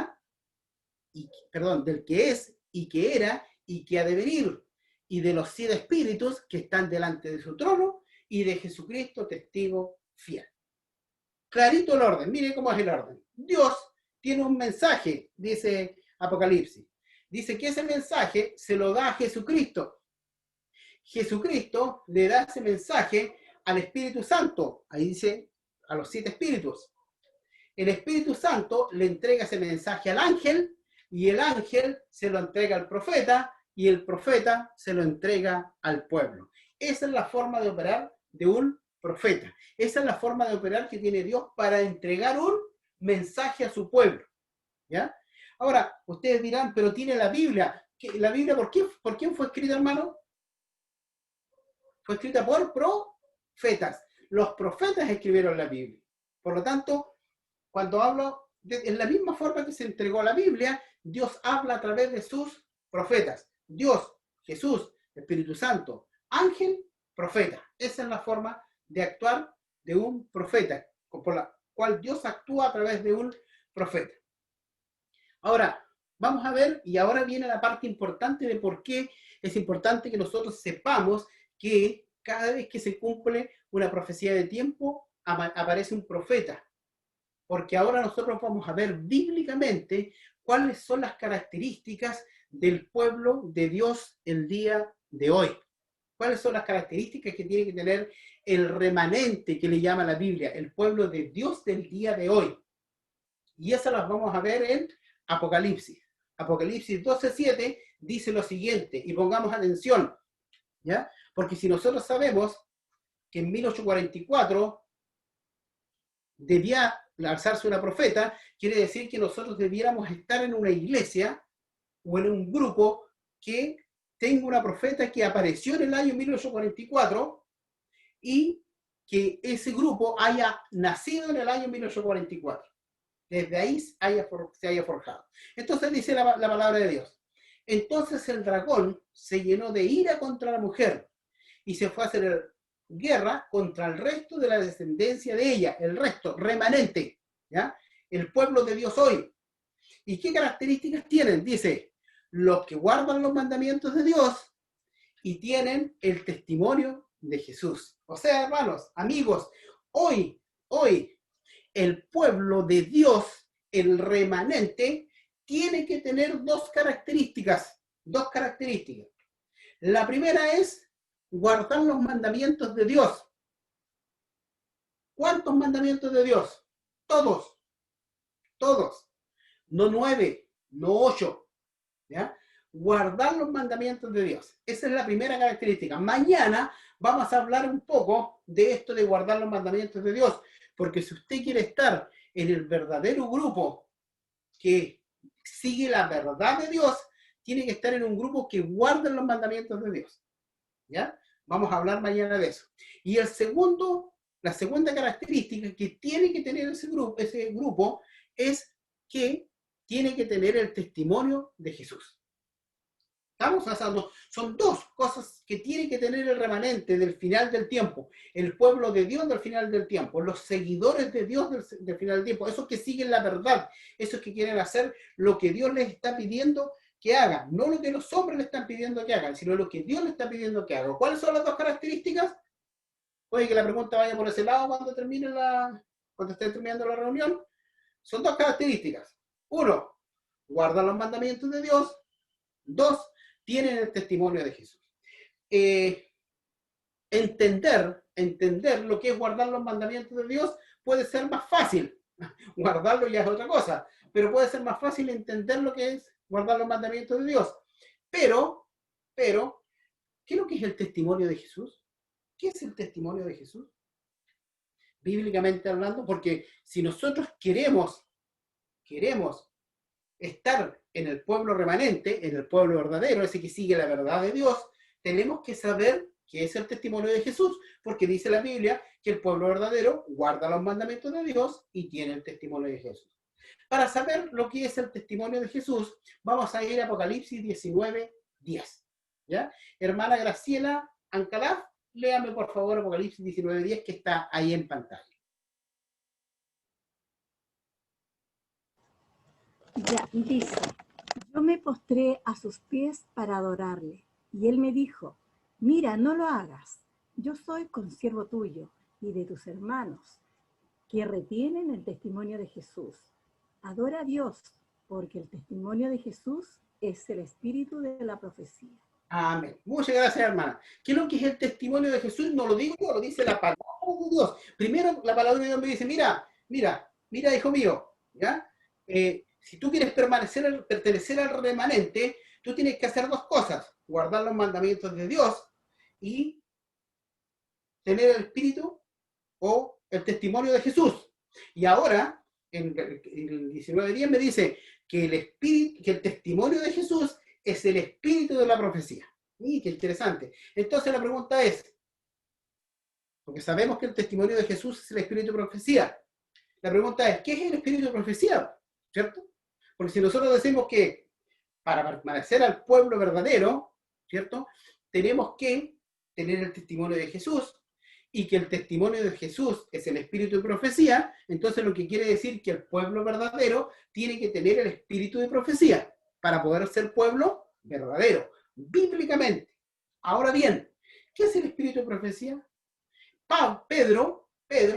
y que era y que ha de venir, y de los 7 espíritus que están delante de su trono, y de Jesucristo testigo fiel. Clarito el orden, mire cómo es el orden. Dios tiene un mensaje, dice Apocalipsis. dice que ese mensaje se lo da a Jesucristo. Jesucristo le da ese mensaje al Espíritu Santo. Ahí dice a los 7 espíritus. El Espíritu Santo le entrega ese mensaje al ángel y el ángel se lo entrega al profeta y el profeta se lo entrega al pueblo. Esa es la forma de operar de un profeta. Esa es la forma de operar que tiene Dios para entregar un mensaje a su pueblo. ¿Ya? Ahora, ustedes dirán, pero tiene la Biblia. ¿La Biblia por quién fue escrita, hermano? Fue escrita por profetas. Los profetas escribieron la Biblia. Por lo tanto, cuando hablo, en la misma forma que se entregó la Biblia, Dios habla a través de sus profetas. Dios, Jesús, Espíritu Santo, ángel, profeta. Esa es la forma de actuar de un profeta, por la cual Dios actúa a través de un profeta. Ahora, vamos a ver, y ahora viene la parte importante de por qué es importante que nosotros sepamos que cada vez que se cumple una profecía de tiempo, aparece un profeta. Porque ahora nosotros vamos a ver bíblicamente cuáles son las características del pueblo de Dios el día de hoy. ¿Cuáles son las características que tiene que tener el remanente que le llama la Biblia, el pueblo de Dios del día de hoy? Y esas las vamos a ver en Apocalipsis. Apocalipsis 12:7 dice lo siguiente, y pongamos atención, ¿ya? Porque si nosotros sabemos que en 1844 debía lanzarse una profeta, quiere decir que nosotros debiéramos estar en una iglesia o en un grupo que tenga una profeta que apareció en el año 1844 y que ese grupo haya nacido en el año 1844. Desde ahí se haya forjado. Entonces dice la palabra de Dios. Entonces el dragón se llenó de ira contra la mujer y se fue a hacer guerra contra el resto de la descendencia de ella, el resto, remanente, ¿ya? El pueblo de Dios hoy. ¿Y qué características tienen? Dice, los que guardan los mandamientos de Dios y tienen el testimonio de Jesús. O sea, hermanos, amigos, hoy, el pueblo de Dios, el remanente, tiene que tener dos características. La primera es guardar los mandamientos de Dios. ¿Cuántos mandamientos de Dios? Todos. No 9, no 8. ¿Ya? Guardar los mandamientos de Dios. Esa es la primera característica. Mañana vamos a hablar un poco de esto de guardar los mandamientos de Dios. Porque si usted quiere estar en el verdadero grupo que sigue la verdad de Dios, tiene que estar en un grupo que guarde los mandamientos de Dios. ¿Ya? Vamos a hablar mañana de eso. Y la segunda característica que tiene que tener ese grupo es que tiene que tener el testimonio de Jesús. ¿Estamos pasando? Son dos cosas que tiene que tener el remanente del final del tiempo, el pueblo de Dios del final del tiempo, los seguidores de Dios del final del tiempo, esos que siguen la verdad, esos que quieren hacer lo que Dios les está pidiendo que hagan, no lo que los hombres le están pidiendo que hagan, sino lo que Dios le está pidiendo que hagan. ¿Cuáles son las dos características? Puede que la pregunta vaya por ese lado cuando esté terminando la reunión. Son dos características. 1, guardan los mandamientos de Dios. 2, tienen el testimonio de Jesús. Entender lo que es guardar los mandamientos de Dios puede ser más fácil. Guardarlo ya es otra cosa, pero puede ser más fácil entender lo que es guardar los mandamientos de Dios. Pero, ¿qué es lo que es el testimonio de Jesús? ¿Qué es el testimonio de Jesús? Bíblicamente hablando, porque si nosotros queremos estar en el pueblo remanente, en el pueblo verdadero, ese que sigue la verdad de Dios, tenemos que saber qué es el testimonio de Jesús, porque dice la Biblia que el pueblo verdadero guarda los mandamientos de Dios y tiene el testimonio de Jesús. Para saber lo que es el testimonio de Jesús, vamos a ir a Apocalipsis 19:10. ¿Ya? Hermana Graciela Ancalaf, léame por favor Apocalipsis 19:10 que está ahí en pantalla. Ya, dice, yo me postré a sus pies para adorarle, y él me dijo, mira, no lo hagas, yo soy consiervo tuyo y de tus hermanos, que retienen el testimonio de Jesús. Adora a Dios, porque el testimonio de Jesús es el espíritu de la profecía. Amén. Muchas gracias, hermana. ¿Qué es lo que es el testimonio de Jesús? No lo digo yo, lo dice la palabra de Dios. Primero, la palabra de Dios me dice, mira, hijo mío, ¿ya? Si tú quieres pertenecer al remanente, tú tienes que hacer dos cosas: guardar los mandamientos de Dios y tener el espíritu o el testimonio de Jesús. Y ahora, en el 19:10 me dice que el testimonio de Jesús es el espíritu de la profecía. Y qué interesante. Entonces la pregunta es, porque sabemos que el testimonio de Jesús es el espíritu de profecía. La pregunta es, ¿qué es el espíritu de profecía? ¿Cierto? Porque si nosotros decimos que para permanecer al pueblo verdadero, ¿cierto? Tenemos que tener el testimonio de Jesús, y que el testimonio de Jesús es el espíritu de profecía, entonces lo que quiere decir que el pueblo verdadero tiene que tener el espíritu de profecía para poder ser pueblo verdadero, bíblicamente. Ahora bien, ¿qué es el espíritu de profecía? Pedro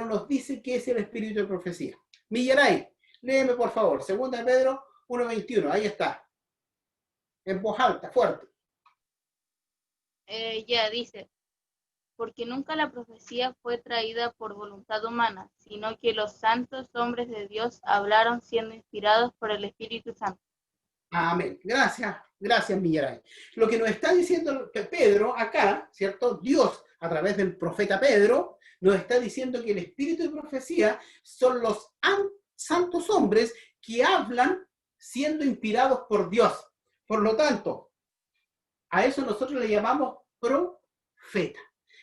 nos dice que es el espíritu de profecía. Millaray, léeme por favor, 2 de Pedro 1:21, ahí está. En voz alta, fuerte. Ya dice, porque nunca la profecía fue traída por voluntad humana, sino que los santos hombres de Dios hablaron siendo inspirados por el Espíritu Santo. Amén. Gracias, Millaray. Lo que nos está diciendo Pedro acá, ¿cierto? Dios, a través del profeta Pedro, nos está diciendo que el espíritu de profecía son los santos hombres que hablan siendo inspirados por Dios. Por lo tanto, a eso nosotros le llamamos profeta.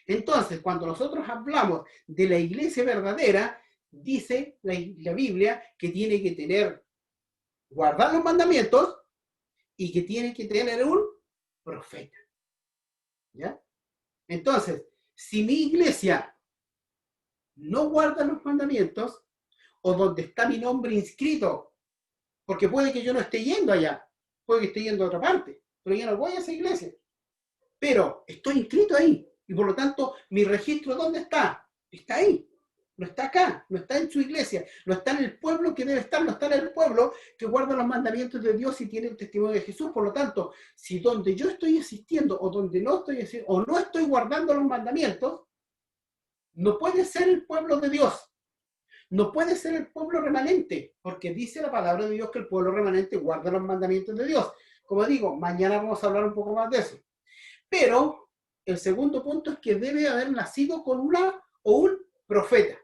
Entonces, cuando nosotros hablamos de la iglesia verdadera, dice la Biblia que tiene que guardar los mandamientos y que tiene que tener un profeta. ¿Ya? Entonces, si mi iglesia no guarda los mandamientos, o donde está mi nombre inscrito, porque puede que yo no esté yendo allá, puede que esté yendo a otra parte, pero yo no voy a esa iglesia, pero estoy inscrito ahí, y por lo tanto, mi registro, ¿dónde está? Está ahí. No está acá, no está en su iglesia, no está en el pueblo que debe estar, no está en el pueblo que guarda los mandamientos de Dios y tiene el testimonio de Jesús. Por lo tanto, si donde yo estoy asistiendo o donde no estoy asistiendo o no estoy guardando los mandamientos, no puede ser el pueblo de Dios, no puede ser el pueblo remanente, porque dice la palabra de Dios que el pueblo remanente guarda los mandamientos de Dios. Como digo, mañana vamos a hablar un poco más de eso. Pero el segundo punto es que debe haber nacido con una o un profeta.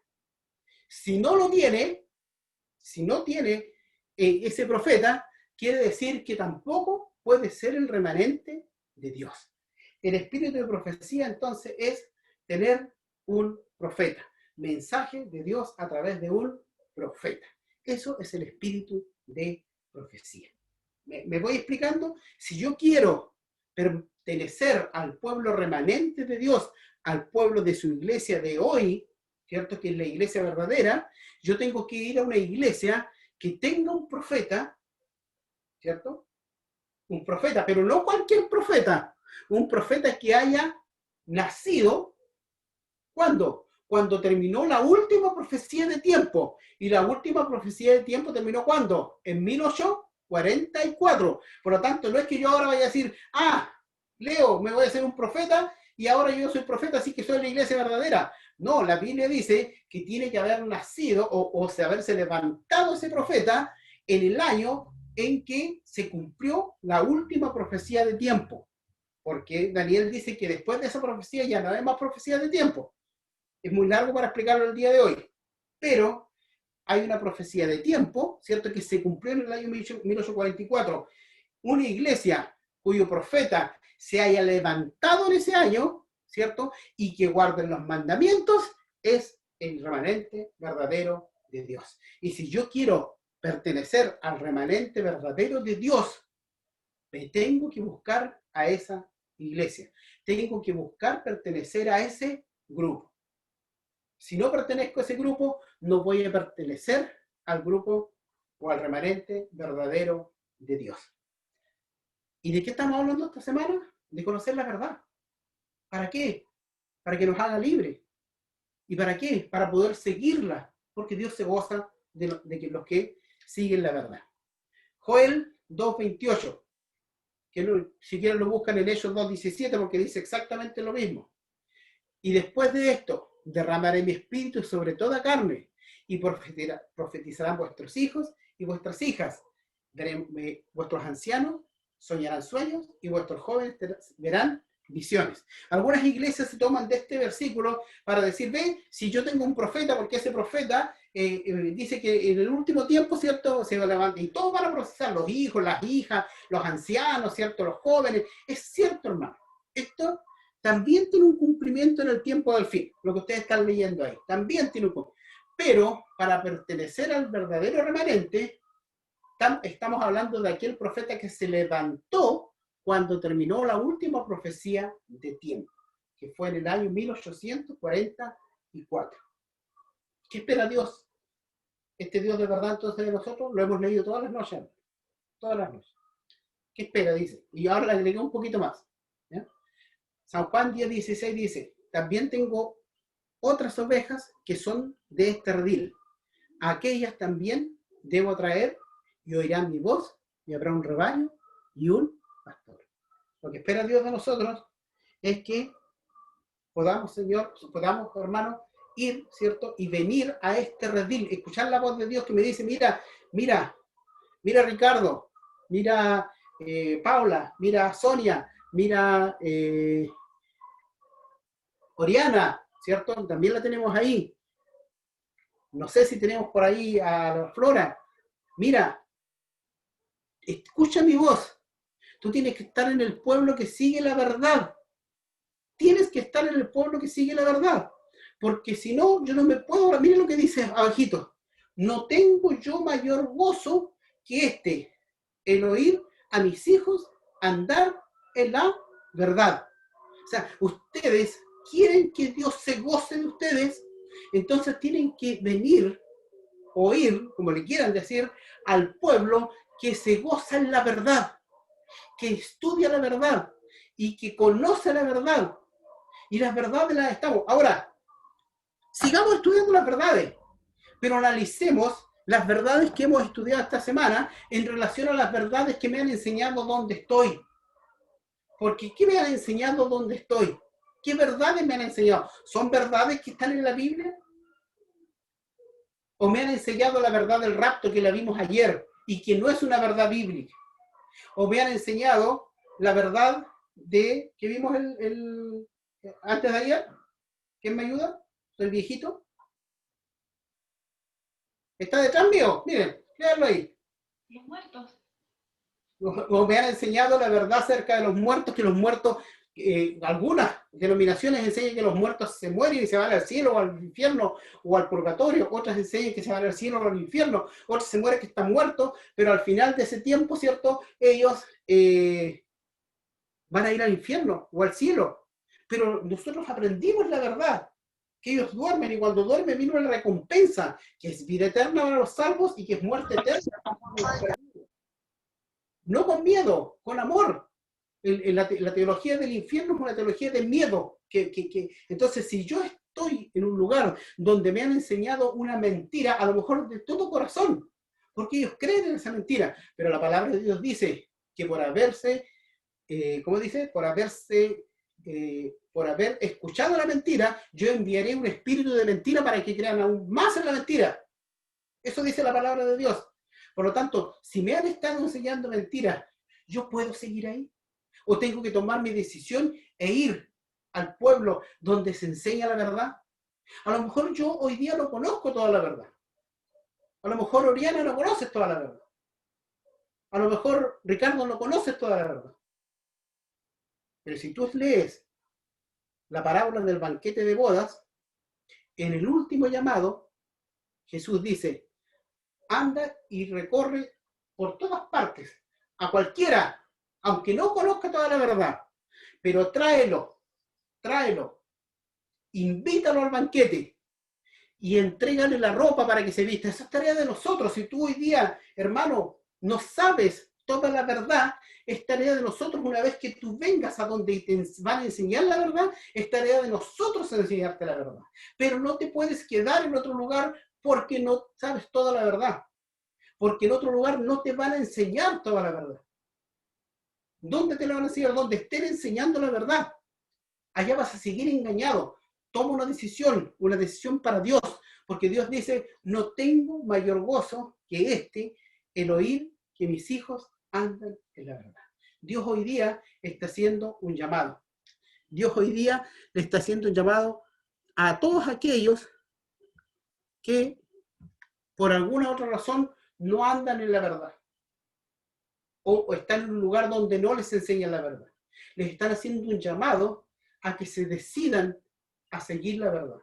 Si no lo tiene, si no tiene ese profeta, quiere decir que tampoco puede ser el remanente de Dios. El espíritu de profecía entonces es tener un profeta, mensaje de Dios a través de un profeta. Eso es el espíritu de profecía. ¿Me voy explicando? Si yo quiero pertenecer al pueblo remanente de Dios, al pueblo de su iglesia de hoy, ¿cierto? Que es la iglesia verdadera, yo tengo que ir a una iglesia que tenga un profeta, ¿cierto? Un profeta, pero no cualquier profeta, un profeta que haya nacido, ¿cuándo? Cuando terminó la última profecía de tiempo. Y la última profecía de tiempo terminó ¿cuándo? En 1844. Por lo tanto, no es que yo ahora vaya a decir, Leo, me voy a hacer un profeta y ahora yo soy profeta, así que soy la iglesia verdadera. No, la Biblia dice que tiene que haber nacido o haberse levantado ese profeta en el año en que se cumplió la última profecía de tiempo. Porque Daniel dice que después de esa profecía ya no hay más profecía de tiempo. Es muy largo para explicarlo el día de hoy. Pero hay una profecía de tiempo, ¿cierto? Que se cumplió en el año 1844. Una iglesia cuyo profeta se haya levantado en ese año, ¿cierto? Y que guarden los mandamientos, es el remanente verdadero de Dios. Y si yo quiero pertenecer al remanente verdadero de Dios, me tengo que buscar a esa iglesia. Tengo que buscar pertenecer a ese grupo. Si no pertenezco a ese grupo, no voy a pertenecer al grupo o al remanente verdadero de Dios. ¿Y de qué estamos hablando esta semana? De conocer la verdad. ¿Para qué? Para que nos haga libres. ¿Y para qué? Para poder seguirla, porque Dios se goza de que los que siguen la verdad. Joel 2:28. que si quieren lo buscan en Hechos 2:17 porque dice exactamente lo mismo. Y después de esto, derramaré mi espíritu sobre toda carne y profetizarán vuestros hijos y vuestras hijas. Vuestros ancianos soñarán sueños y vuestros jóvenes verán visiones. Algunas iglesias se toman de este versículo para decir, ve, si yo tengo un profeta, porque ese profeta dice que en el último tiempo, ¿cierto?, se va a levantar y todos van a procesar, los hijos, las hijas, los ancianos, ¿cierto?, los jóvenes. Es cierto, hermano. Esto también tiene un cumplimiento en el tiempo del fin, lo que ustedes están leyendo ahí. También tiene un cumplimiento. Pero para pertenecer al verdadero remanente, estamos hablando de aquel profeta que se levantó cuando terminó la última profecía de tiempo, que fue en el año 1844. ¿Qué espera Dios? Este Dios de verdad entonces de nosotros, lo hemos leído todas las noches. Todas las noches. ¿Qué espera? Dice. Y ahora le agregué un poquito más. ¿Ya? San Juan 10:16 dice, también tengo otras ovejas que son de este redil. A aquellas también debo traer y oirán mi voz y habrá un rebaño y un pastor. Lo que espera Dios de nosotros es que podamos, Señor, podamos, hermanos, ir, ¿cierto? Y venir a este redil, escuchar la voz de Dios que me dice, mira Ricardo, mira Paula, mira Sonia, mira Oriana, ¿cierto? También la tenemos ahí. No sé si tenemos por ahí a Flora. Mira, escucha mi voz. Tú tienes que estar en el pueblo que sigue la verdad. Tienes que estar en el pueblo que sigue la verdad. Porque si no, yo no me puedo... Miren lo que dice abajito. No tengo yo mayor gozo que el oír a mis hijos andar en la verdad. O sea, ustedes quieren que Dios se goce de ustedes, entonces tienen que venir, oír, como le quieran decir, al pueblo que se goza en la verdad, que estudia la verdad y que conoce la verdad. Y las verdades las estamos. Ahora, sigamos estudiando las verdades, pero analicemos las verdades que hemos estudiado esta semana en relación a las verdades que me han enseñado dónde estoy. Porque ¿qué me han enseñado dónde estoy? ¿Qué verdades me han enseñado? ¿Son verdades que están en la Biblia? ¿O me han enseñado la verdad del rapto que la vimos ayer y que no es una verdad bíblica? ¿O me han enseñado la verdad de que vimos antes de ayer? ¿Quién me ayuda? ¿Soy viejito? ¿Está detrás mío? Miren, léanlo ahí. Los muertos. O me han enseñado la verdad acerca de los muertos, que los muertos, algunas denominaciones enseñan que los muertos se mueren y se van al cielo o al infierno o al purgatorio, otras enseñan que se van al cielo o al infierno, otras se mueren que están muertos, pero al final de ese tiempo, ¿cierto? Ellos van a ir al infierno o al cielo. Pero nosotros aprendimos la verdad, que ellos duermen y cuando duermen vino la recompensa, que es vida eterna para los salvos y que es muerte eterna. No con miedo, con amor. La teología del infierno es una teología de miedo. Entonces, si yo estoy en un lugar donde me han enseñado una mentira, a lo mejor de todo corazón, porque ellos creen en esa mentira, pero la palabra de Dios dice que por haberse, ¿cómo dice? Por haber escuchado la mentira, yo enviaré un espíritu de mentira para que crean aún más en la mentira. Eso dice la palabra de Dios. Por lo tanto, si me han estado enseñando mentiras, ¿yo puedo seguir ahí? ¿O tengo que tomar mi decisión e ir al pueblo donde se enseña la verdad? A lo mejor yo hoy día no conozco toda la verdad. A lo mejor Oriana no conoce toda la verdad. A lo mejor Ricardo no conoce toda la verdad. Pero si tú lees la parábola del banquete de bodas, en el último llamado, Jesús dice, anda y recorre por todas partes, a cualquiera, aunque no conozca toda la verdad, pero tráelo, invítalo al banquete y entrégale la ropa para que se vista. Esa es tarea de nosotros. Si tú hoy día, hermano, no sabes toda la verdad, es tarea de nosotros una vez que tú vengas a donde te van a enseñar la verdad, es tarea de nosotros enseñarte la verdad. Pero no te puedes quedar en otro lugar porque no sabes toda la verdad. Porque en otro lugar no te van a enseñar toda la verdad. ¿Dónde te la van a enseñar? Donde estén enseñando la verdad. Allá vas a seguir engañado. Toma una decisión para Dios, porque Dios dice, no tengo mayor gozo que el oír que mis hijos andan en la verdad. Dios hoy día está haciendo un llamado. Dios hoy día le está haciendo un llamado a todos aquellos que por alguna otra razón no andan en la verdad. O están en un lugar donde no les enseñan la verdad. Les están haciendo un llamado a que se decidan a seguir la verdad.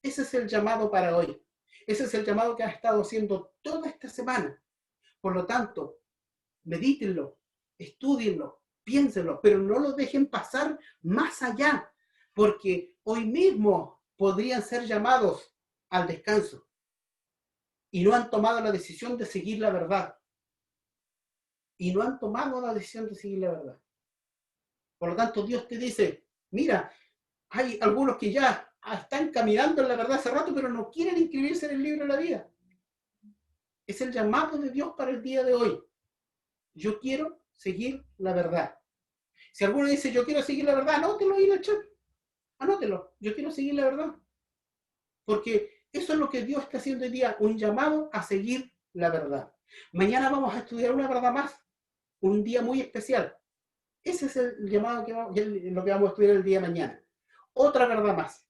Ese es el llamado para hoy. Ese es el llamado que ha estado haciendo toda esta semana. Por lo tanto, medítenlo, estúdienlo, piénsenlo, pero no lo dejen pasar más allá, porque hoy mismo podrían ser llamados al descanso y no han tomado la decisión de seguir la verdad. Por lo tanto, Dios te dice, mira, hay algunos que ya están caminando en la verdad hace rato, pero no quieren inscribirse en el libro de la vida. Es el llamado de Dios para el día de hoy. Yo quiero seguir la verdad. Si alguno dice, yo quiero seguir la verdad, anótelo ahí en el chat. Anótelo, yo quiero seguir la verdad. Porque eso es lo que Dios está haciendo hoy día, un llamado a seguir la verdad. Mañana vamos a estudiar una verdad más, un día muy especial. Ese es el llamado lo que vamos a estudiar el día de mañana. Otra verdad más.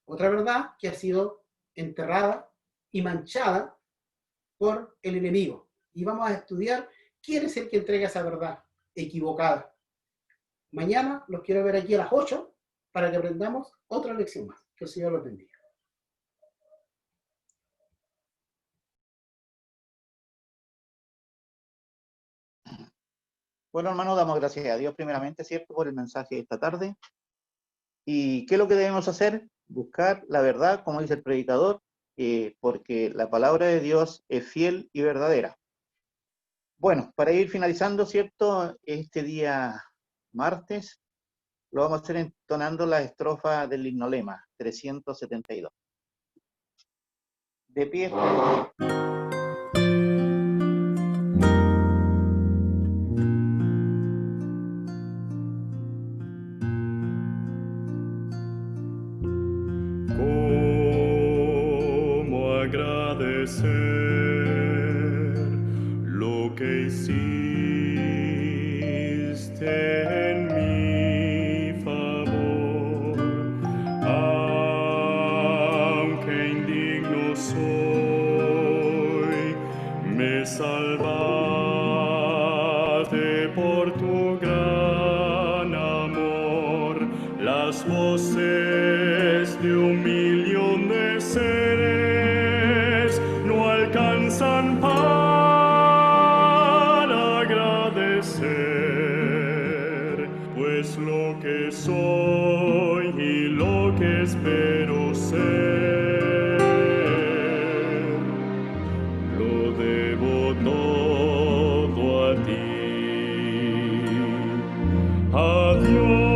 Otra verdad que ha sido enterrada y manchada por el enemigo. Y vamos a estudiar quién es el que entrega esa verdad equivocada. Mañana los quiero ver aquí a las 8 para que aprendamos otra lección más. Que el Señor los bendiga. Bueno, hermanos, damos gracias a Dios primeramente, ¿cierto?, por el mensaje de esta tarde. ¿Y qué es lo que debemos hacer? Buscar la verdad, como dice el predicador, porque la palabra de Dios es fiel y verdadera. Bueno, para ir finalizando, ¿cierto?, este día martes, lo vamos a hacer entonando la estrofa del himnolema, 372. De pie. Lo que hiciste en mi favor, aunque indigno soy, me salvaste por tu gran amor. Las voces de un millón de seres no alcanzan para agradecer, pues lo que soy y lo que espero ser, lo debo todo a ti. A Dios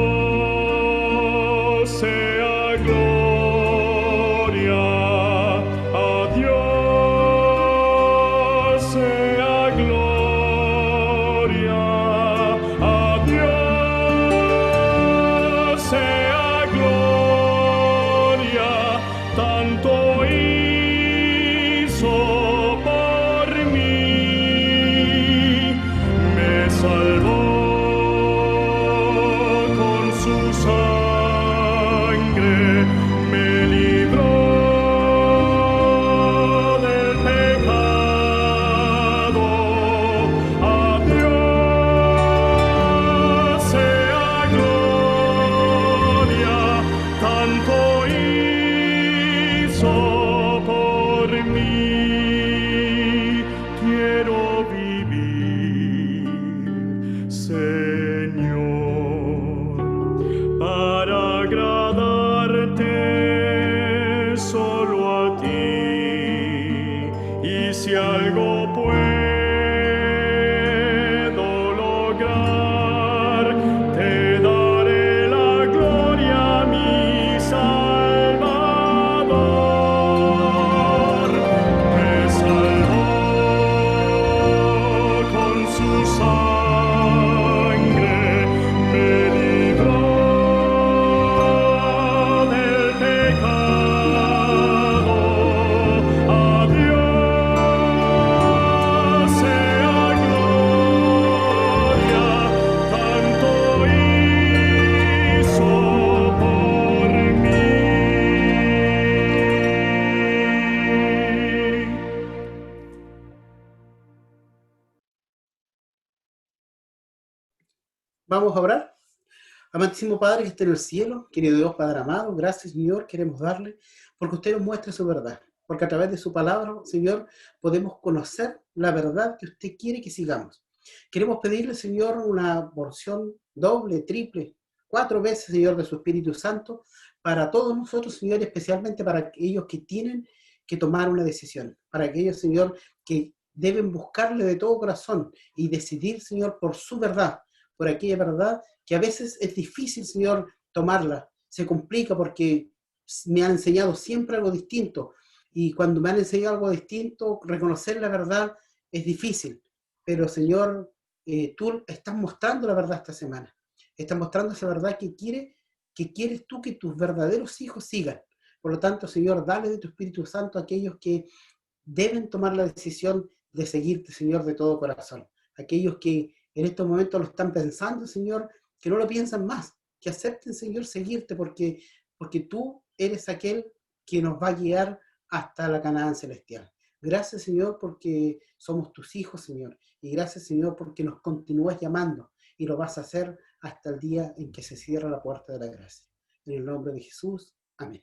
sea gloria, a Dios sea gloria, a Dios sea gloria, tanto hizo por mí, me salvó con su sangre, me libró del pecado. A Dios sea gloria, tanto hizo por mí. Quiero vivir, Señor, para agradarte solo a ti. Y si algo puedo lograr, te daré la gloria, mi Salvador. Me salvó con su sangre. Vamos a orar. Amantísimo Padre que esté en el cielo, querido Dios Padre amado, gracias Señor, queremos darle porque usted nos muestra su verdad, porque a través de su palabra, Señor, podemos conocer la verdad que usted quiere que sigamos. Queremos pedirle, Señor, una porción doble, triple, 4 veces, Señor, de su Espíritu Santo para todos nosotros, Señor, especialmente para aquellos que tienen que tomar una decisión, para aquellos, Señor, que deben buscarle de todo corazón y decidir, Señor, por su verdad, por aquella verdad que a veces es difícil, Señor, tomarla. Se complica porque me han enseñado siempre algo distinto. Y cuando me han enseñado algo distinto, reconocer la verdad es difícil. Pero, Señor, tú estás mostrando la verdad esta semana. Estás mostrando esa verdad que quieres tú que tus verdaderos hijos sigan. Por lo tanto, Señor, dale de tu Espíritu Santo a aquellos que deben tomar la decisión de seguirte, Señor, de todo corazón. Aquellos que en estos momentos lo están pensando, Señor, que no lo piensan más, que acepten, Señor, seguirte, porque tú eres aquel que nos va a guiar hasta la Canaán celestial. Gracias, Señor, porque somos tus hijos, Señor, y gracias, Señor, porque nos continúas llamando, y lo vas a hacer hasta el día en que se cierra la puerta de la gracia. En el nombre de Jesús, amén.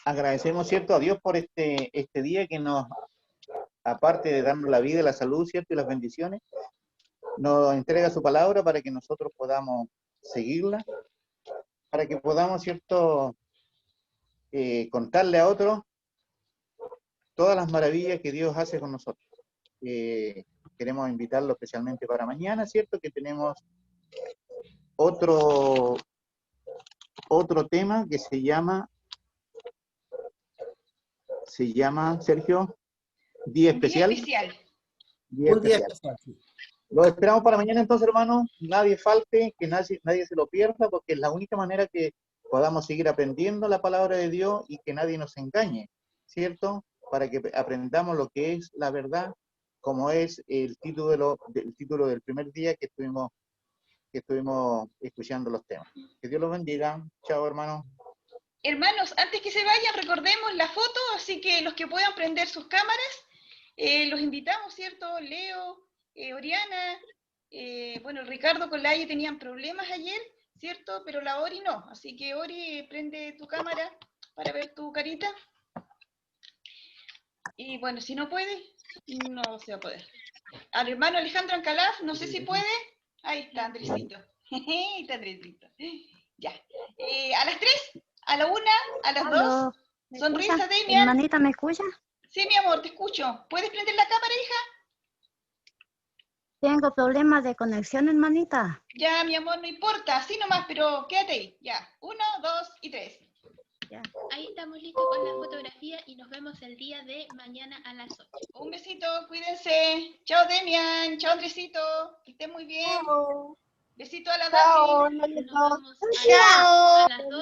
Agradecemos, ¿cierto?, a Dios por este día que nos, aparte de darnos la vida, la salud, ¿cierto?, y las bendiciones, nos entrega su palabra para que nosotros podamos seguirla, para que podamos, ¿cierto?, contarle a otros todas las maravillas que Dios hace con nosotros. Queremos invitarlo especialmente para mañana, ¿cierto?, que tenemos otro tema que se llama, Sergio, Día Especial. Día Un día especial. especial. Lo esperamos para mañana entonces, hermano. Nadie falte, que nadie se lo pierda, porque es la única manera que podamos seguir aprendiendo la palabra de Dios y que nadie nos engañe, ¿cierto? Para que aprendamos lo que es la verdad, como es el título del primer día que estuvimos escuchando los temas. Que Dios los bendiga. Chao, hermano. Hermanos, antes que se vayan, recordemos la foto, así que los que puedan prender sus cámaras, los invitamos, ¿cierto? Leo, Oriana, bueno, Ricardo con la tenían problemas ayer, ¿cierto? Pero la Ori no, así que Ori, prende tu cámara para ver tu carita. Y bueno, si no puede, no se va a poder. Al hermano Alejandro Ancalaf, no sé si puede. Ahí está, Andresito. Ahí está Andresito. Ya. A las 3, a la 1, a las 2. Sonrisa, Demian. Hermanita, ¿me escucha? Sí, mi amor, te escucho. ¿Puedes prender la cámara, hija? Tengo problemas de conexión, hermanita. Ya, mi amor, no importa. Así nomás, pero quédate ahí. Ya. 1, 2 y 3. Ya. Ahí estamos listos con la fotografía y nos vemos el día de mañana a las 8. Un besito, cuídense. Chao, Demian. Chao, Andresito. Que estén muy bien. Chao. Besito a la Chao, Daphne. hermanito. Nos vemos Chao. a las 2.